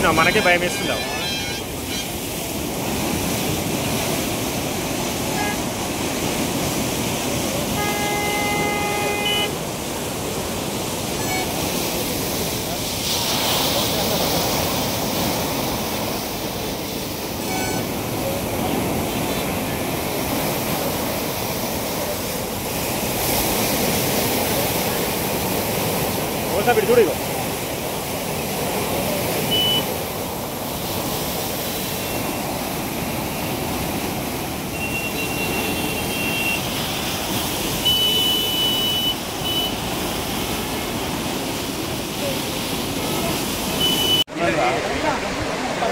చూసినా మనకే భయం వేస్తుందా? పెట్టి చూడు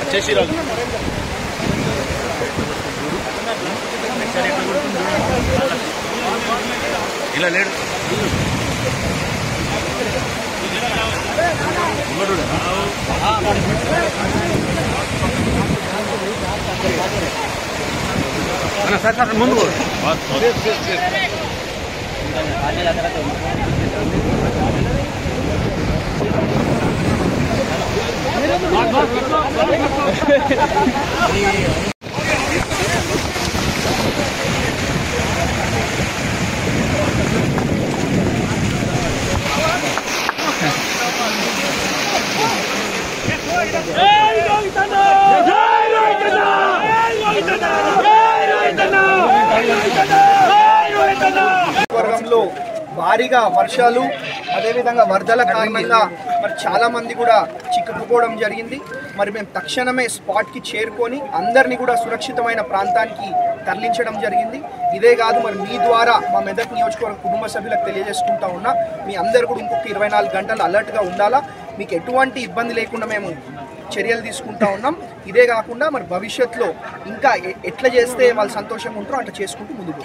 వచ్చేసి ఇలా లేడు సార్ సార్ ముందు వర్గంలో భారీగా వర్షాలు అదేవిధంగా వరదల కారణంగా మరి చాలామంది కూడా చిక్కుకుపోవడం జరిగింది. మరి మేము తక్షణమే స్పాట్కి చేరుకొని అందరినీ కూడా సురక్షితమైన ప్రాంతానికి తరలించడం జరిగింది. ఇదే కాదు మరి మీ ద్వారా మా మెదక్ నియోజకవర్గ కుటుంబ సభ్యులకు తెలియజేసుకుంటా ఉన్నా, మీ అందరు కూడా ఇంకొక 24 గంటలు అలర్ట్గా ఉండాలా. మీకు ఎటువంటి ఇబ్బంది లేకుండా మేము చర్యలు తీసుకుంటా ఉన్నాం. ఇదే కాకుండా మరి భవిష్యత్తులో ఇంకా ఎట్లా చేస్తే వాళ్ళు సంతోషంగా ఉంటారో అట్లా చేసుకుంటూ ముందుకు